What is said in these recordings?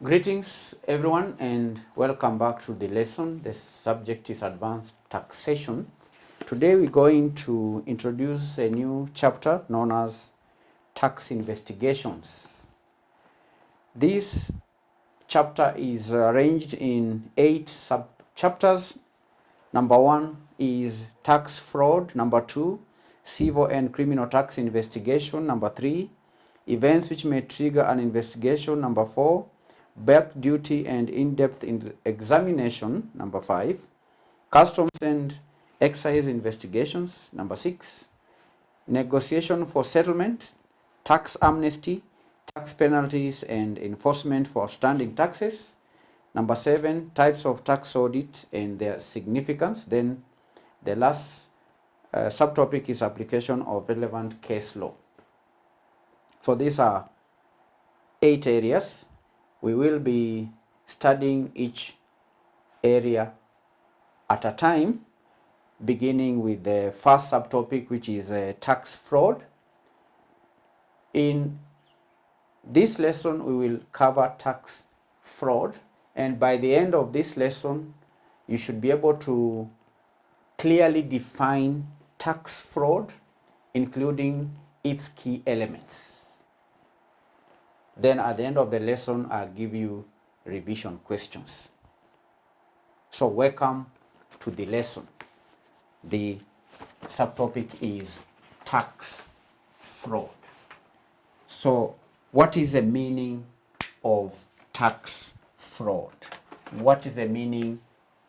Greetings everyone and welcome back to the lesson. The subject is Advanced Taxation. Today we're going to introduce a new chapter known as Tax Investigations. This chapter is arranged in 8 sub-chapters. Number 1 is tax fraud. Number 2, civil and criminal tax investigation. Number 3, events which may trigger an investigation. Number 4, back duty and in-depth examination. Number 5, customs and excise investigations. Number 6, negotiation for settlement, tax amnesty, tax penalties and enforcement for outstanding taxes. Number 7, types of tax audit and their significance. Then the last subtopic is application of relevant case law. So these are 8 areas. We will be studying each area at a time, beginning with the first subtopic, which is tax fraud. In this lesson, we will cover tax fraud, and by the end of this lesson, you should be able to clearly define tax fraud, including its key elements. Then at the end of the lesson, I'll give you revision questions. So welcome to the lesson. The subtopic is tax fraud. So what is the meaning of tax fraud? What is the meaning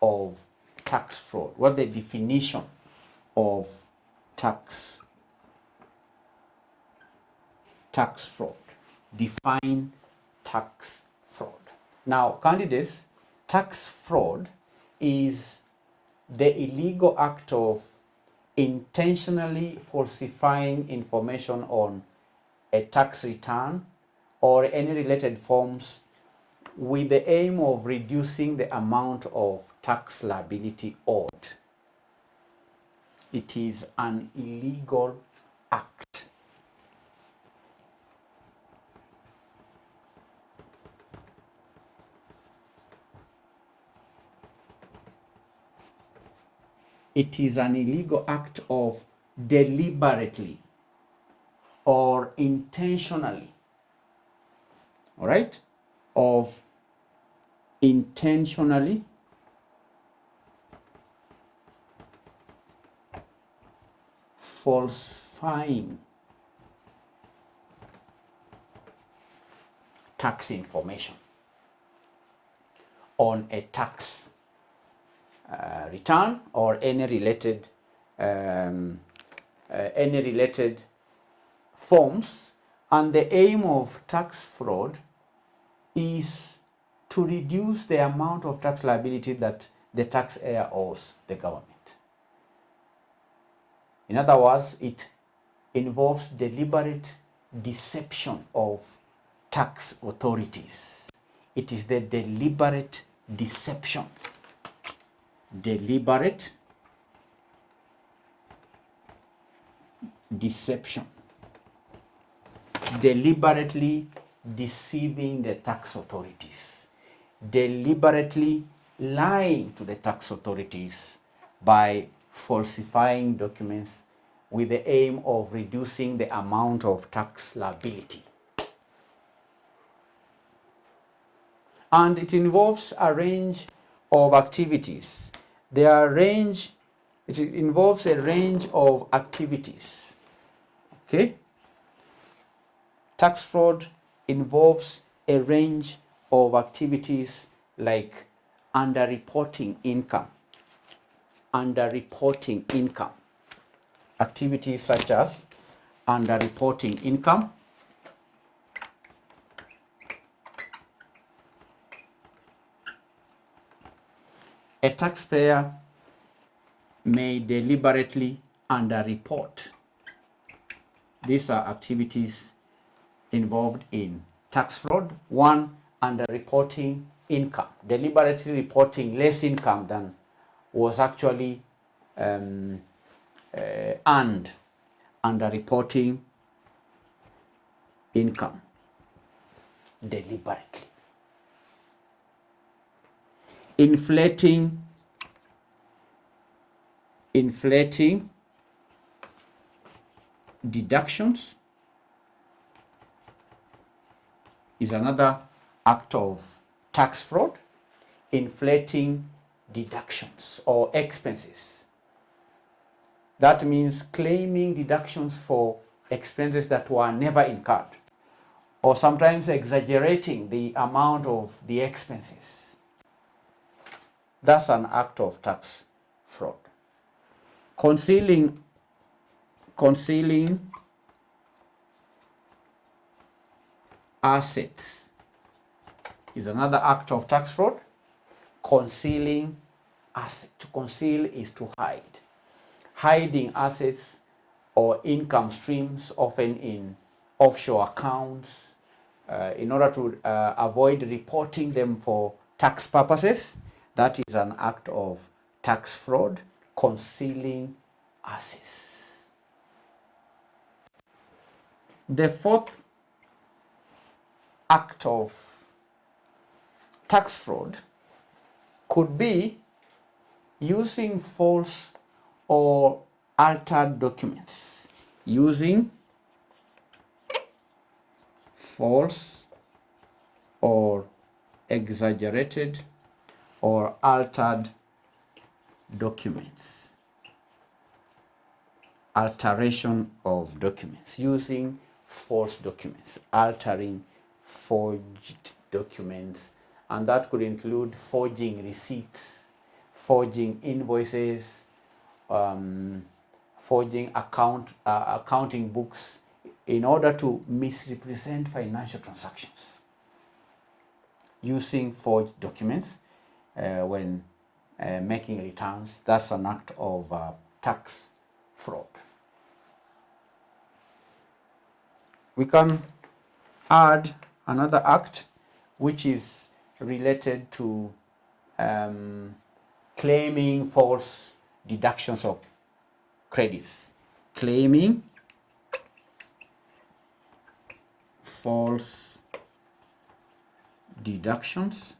of tax fraud? What's the definition of tax fraud? Define tax fraud. Now, candidates, tax fraud is the illegal act of intentionally falsifying information on a tax return or any related forms with the aim of reducing the amount of tax liability owed. It is an illegal act. It is an illegal act of deliberately or intentionally, all right, of intentionally falsifying tax information on a tax return or any related forms, and the aim of tax fraud is to reduce the amount of tax liability that the taxpayer owes the government. In other words, it involves deliberate deception of tax authorities. It is the deliberate deception. Deliberate deception. Deliberately deceiving the tax authorities. Deliberately lying to the tax authorities by falsifying documents with the aim of reducing the amount of tax liability. And it involves a range of activities. It involves a range of activities. Okay? Tax fraud involves a range of activities like underreporting income. Underreporting income. Activities such as underreporting income, a taxpayer may deliberately underreport. These are activities involved in tax fraud. 1, underreporting income, deliberately reporting less income than was actually earned. Underreporting income deliberately. Inflating deductions is another act of tax fraud. Inflating deductions or expenses. That means claiming deductions for expenses that were never incurred, or sometimes exaggerating the amount of the expenses. That's an act of tax fraud. Concealing assets is another act of tax fraud. Concealing assets. To conceal is to hide. Hiding assets or income streams, often in offshore accounts, in order to avoid reporting them for tax purposes. That is an act of tax fraud, concealing assets. The fourth act of tax fraud could be using false or altered documents. Using false or exaggerated or altered documents. Alteration of documents. Using false documents. Altering forged documents. And that could include forging receipts, forging invoices, forging accounting books in order to misrepresent financial transactions. Using forged documents when making returns, that's an act of tax fraud. We can add another act which is related to claiming false deductions of credits. Claiming false deductions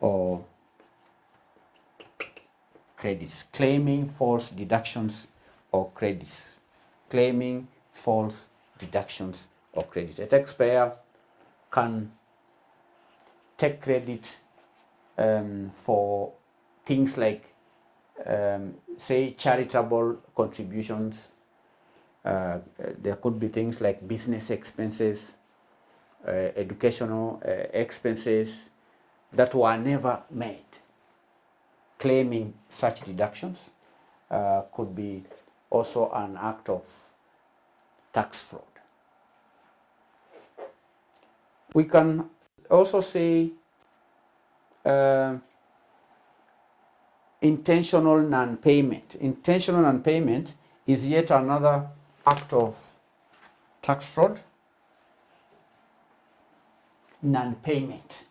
or credits. Claiming false deductions or credits. Claiming false deductions or credits. A taxpayer can take credit for things like, say, charitable contributions. There could be things like business expenses, educational expenses that were never made. Claiming such deductions could be also an act of tax fraud. We can also say intentional non-payment. Intentional non-payment is yet another act of tax fraud. Non-payment.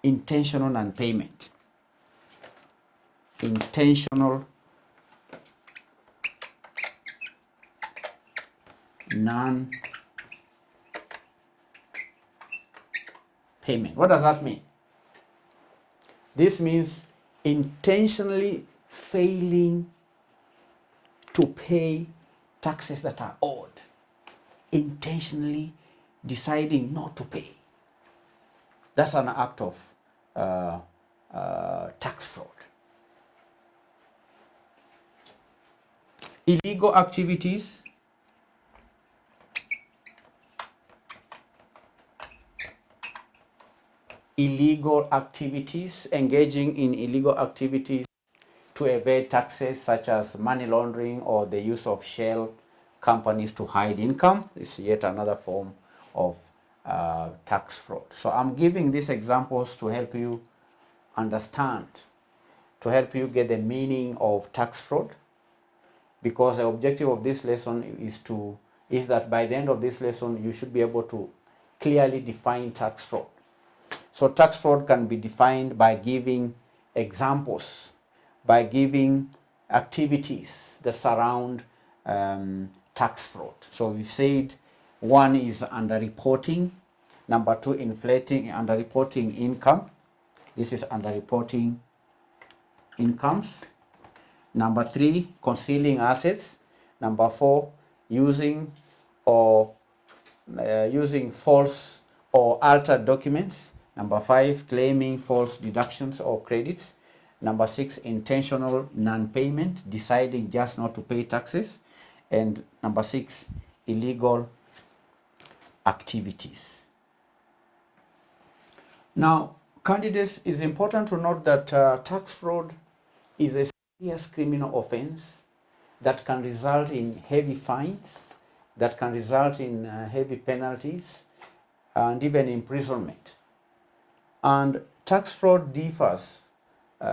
Intentional non-payment. Intentional non-payment. What does that mean? This means intentionally failing to pay taxes that are owed. Intentionally deciding not to pay. That's an act of tax fraud. Illegal activities. Illegal activities, engaging in illegal activities to evade taxes, such as money laundering or the use of shell companies to hide income, is yet another form of tax fraud. So I'm giving these examples to help you understand, to help you get the meaning of tax fraud, because the objective of this lesson is that by the end of this lesson you should be able to clearly define tax fraud. So tax fraud can be defined by giving examples, by giving activities that surround tax fraud. So we said One is underreporting. Number two, underreporting income. This is underreporting incomes. Number three, concealing assets. Number four, using false or altered documents. Number five, claiming false deductions or credits. Number six, intentional non-payment, deciding just not to pay taxes. And number six, illegal activities. Now, candidates, it's important to note that tax fraud is a serious criminal offense that can result in heavy fines, that can result in heavy penalties, and even imprisonment. And tax fraud differs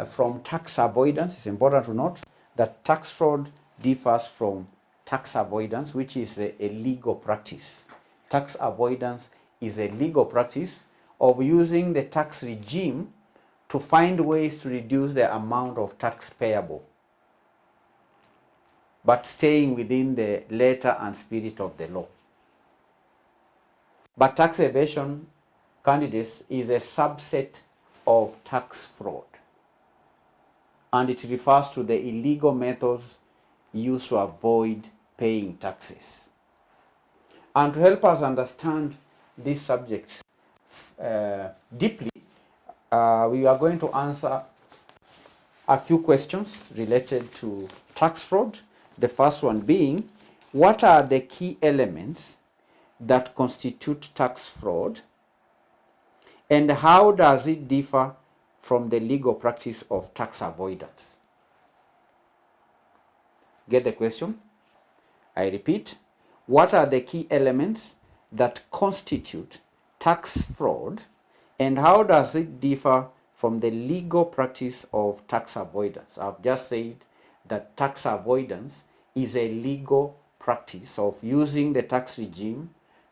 from tax avoidance. It's important to note that tax fraud differs from tax avoidance, which is a legal practice. Tax avoidance is a legal practice of using the tax regime to find ways to reduce the amount of tax payable, but staying within the letter and spirit of the law. But tax evasion, candidates, is a subset of tax fraud, and it refers to the illegal methods used to avoid paying taxes. And to help us understand these subjects deeply, we are going to answer a few questions related to tax fraud. The first one being, what are the key elements that constitute tax fraud, and how does it differ from the legal practice of tax avoidance? Get the question? I repeat, what are the key elements that constitute tax fraud, and how does it differ from the legal practice of tax avoidance? I've just said that tax avoidance is a legal practice of using the tax regime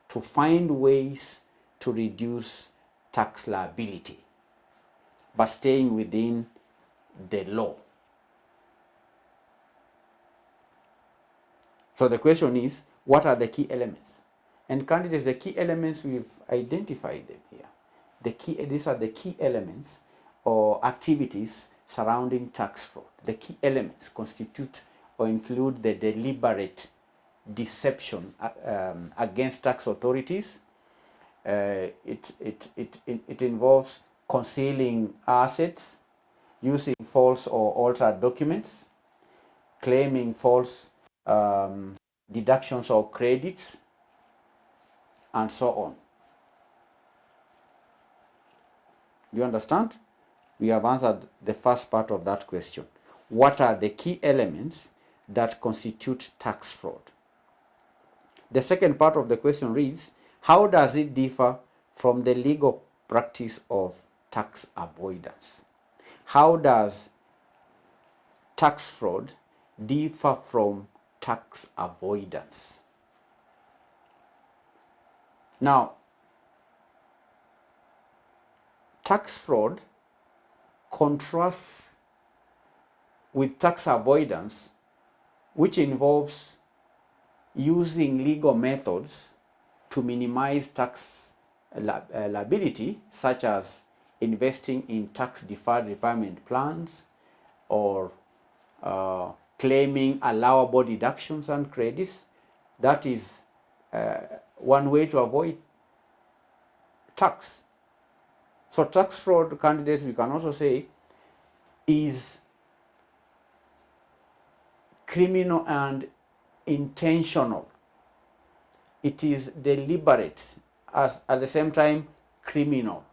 to find ways to reduce tax liability, but staying within the law. So the question is, what are the key elements? And candidates, the key elements, we've identified them here. These are the key elements or activities surrounding tax fraud. The key elements constitute or include the deliberate deception against tax authorities. It involves concealing assets, using false or altered documents, claiming false deductions or credits, and so on. Do you understand? We have answered the first part of that question. What are the key elements that constitute tax fraud? The second part of the question reads, how does it differ from the legal practice of tax avoidance? How does tax fraud differ from tax avoidance? Now, tax fraud contrasts with tax avoidance, which involves using legal methods to minimize tax liability, such as investing in tax-deferred repayment plans or claiming allowable deductions and credits. That is one way to avoid tax. So tax fraud, candidates, we can also say, is criminal and intentional. It is deliberate, as at the same time criminal.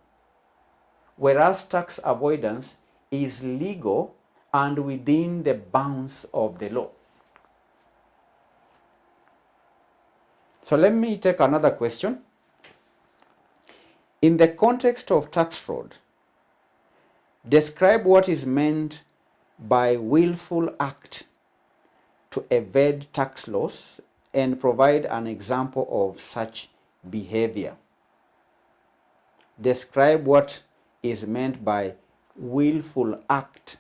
Whereas tax avoidance is legal and within the bounds of the law. So let me take another question. In the context of tax fraud, describe what is meant by willful act to evade tax laws and provide an example of such behavior. Describe what is meant by willful act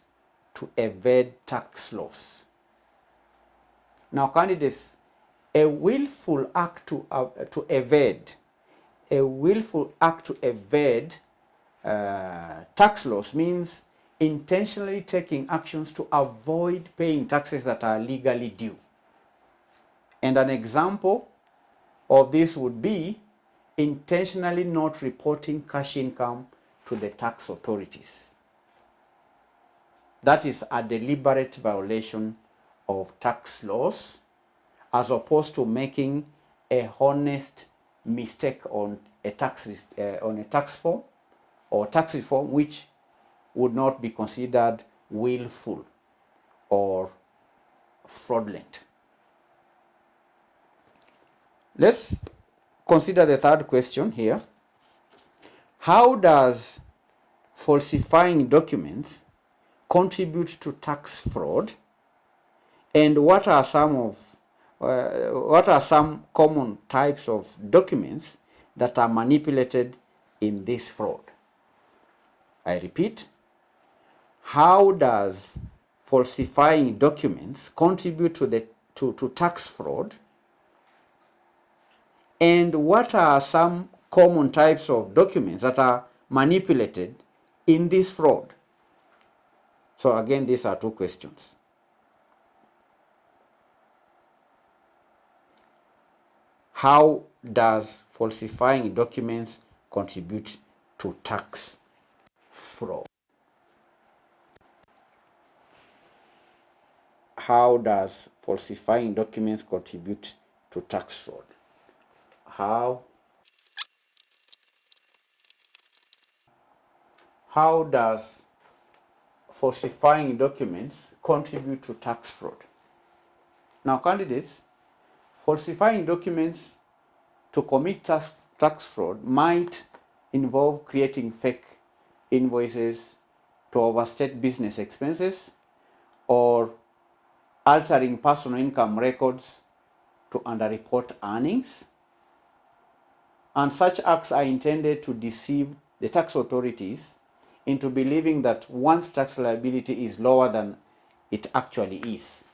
to evade tax laws. Now, candidates, A willful act to evade, tax laws means intentionally taking actions to avoid paying taxes that are legally due. And an example of this would be intentionally not reporting cash income to the tax authorities. That is a deliberate violation of tax laws, as opposed to making a honest mistake on a tax form or tax reform, which would not be considered willful or fraudulent. Let's consider the third question here. How does falsifying documents contribute to tax fraud, and what are some common types of documents that are manipulated in this fraud? I repeat, how does falsifying documents contribute to tax fraud, and what are some common types of documents that are manipulated in this fraud? So again, these are two questions. How does falsifying documents contribute to tax fraud? How does falsifying documents contribute to tax fraud? How does falsifying documents contribute to tax fraud? Now, candidates, falsifying documents to commit tax fraud might involve creating fake invoices to overstate business expenses, or altering personal income records to underreport earnings. And such acts are intended to deceive the tax authorities into believing that one's tax liability is lower than it actually is.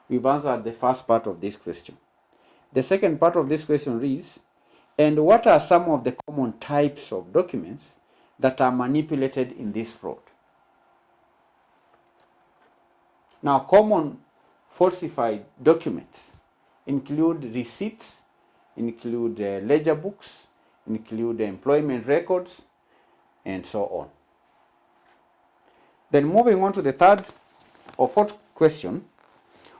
We've answered the first part of this question. The second part of this question reads, and what are some of the common types of documents that are manipulated in this fraud? Now, common falsified documents include receipts, include ledger books, include employment records, and so on. Then moving on to the third or fourth question,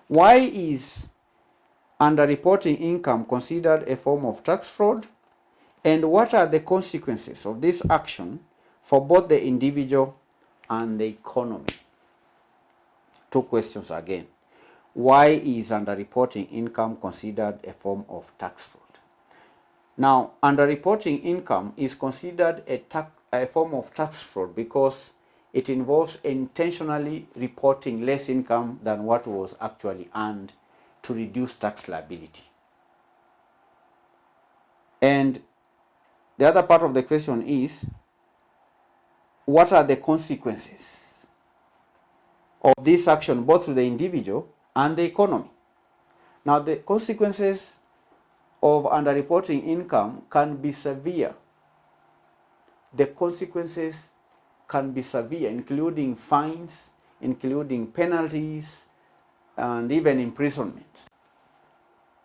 why is underreporting income considered a form of tax fraud, and what are the consequences of this action for both the individual and the economy? Two questions again. Why is underreporting income considered a form of tax fraud? Now, underreporting income is considered a form of tax fraud because it involves intentionally reporting less income than what was actually earned to reduce tax liability. And the other part of the question is, what are the consequences of this action both to the individual and the economy? Now, the consequences of underreporting income can be severe. The consequences can be severe, including fines, including penalties, and even imprisonment.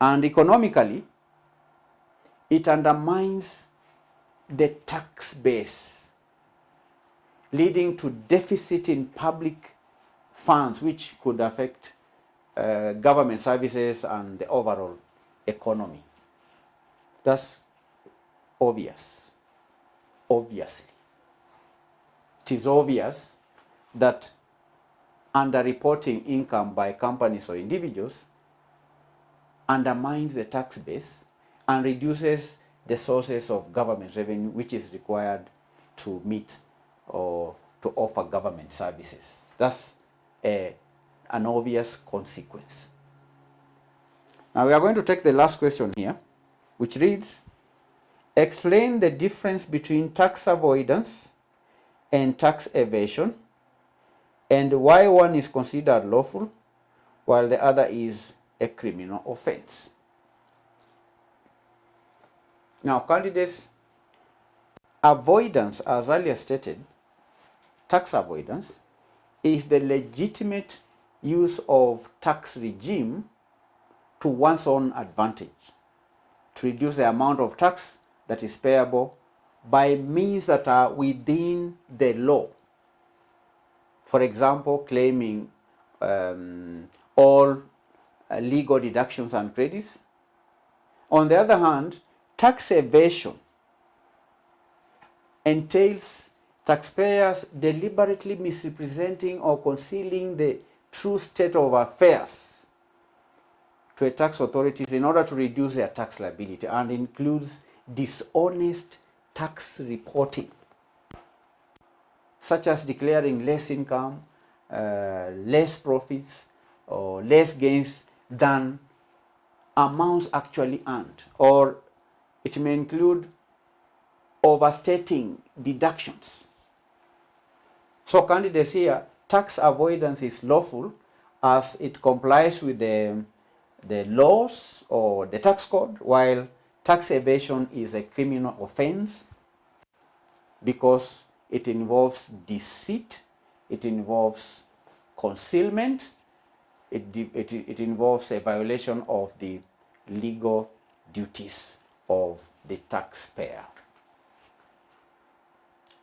And economically, it undermines the tax base, leading to deficit in public funds, which could affect government services and the overall economy. That's obvious. Obviously, it is obvious that underreporting income by companies or individuals undermines the tax base and reduces the sources of government revenue which is required to meet or to offer government services. That's an obvious consequence. Now we are going to take the last question here, which reads, explain the difference between tax avoidance and tax evasion, and why one is considered lawful while the other is a criminal offense. Now, candidates, avoidance, as earlier stated, tax avoidance is the legitimate use of tax regime to one's own advantage, to reduce the amount of tax that is payable by means that are within the law. For example, claiming all legal deductions and credits. On the other hand, tax evasion entails taxpayers deliberately misrepresenting or concealing the true state of affairs to a tax authorities in order to reduce their tax liability, and includes dishonest tax reporting, such as declaring less income, less profits, or less gains than amounts actually earned. Or it may include overstating deductions. So candidates here, tax avoidance is lawful as it complies with the laws or the tax code, while tax evasion is a criminal offense because it involves deceit, it involves concealment, it involves a violation of the legal duties of the taxpayer.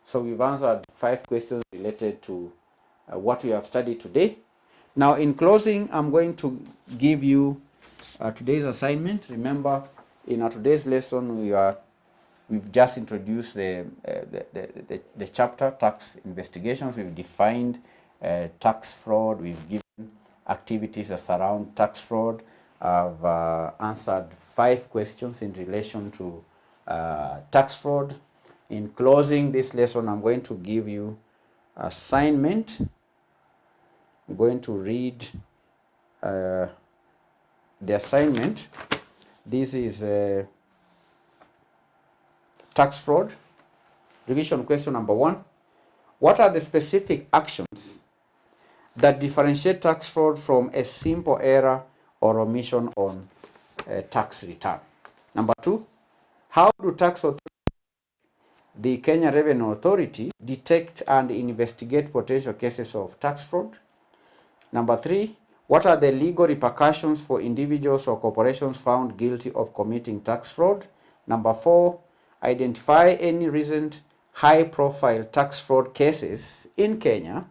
So we've answered 5 questions related to what we have studied today. Now, in closing, I'm going to give you today's assignment. Remember, in our today's lesson, we've just introduced the chapter tax investigations. We've defined tax fraud. We've given activities that surround tax fraud. I've answered 5 questions in relation to tax fraud. In closing this lesson, I'm going to give you assignment. I'm going to read the assignment. This is tax fraud. Revision question number 1. What are the specific actions that differentiate tax fraud from a simple error or omission on a tax return? Number 2. How do tax authorities, the Kenya Revenue Authority, detect and investigate potential cases of tax fraud? Number 3, what are the legal repercussions for individuals or corporations found guilty of committing tax fraud? Number 4, identify any recent high-profile tax fraud cases in Kenya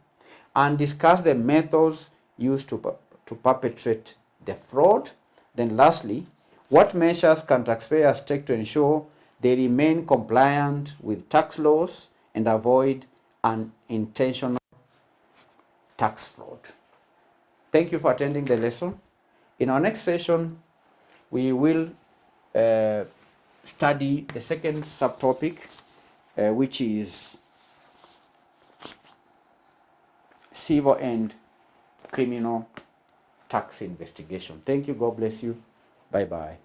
and discuss the methods used to perpetrate the fraud. Then lastly, what measures can taxpayers take to ensure they remain compliant with tax laws and avoid unintentional tax fraud? Thank you for attending the lesson. In our next session, we will study the second subtopic, which is civil and criminal tax investigation. Thank you. God bless you. Bye-bye.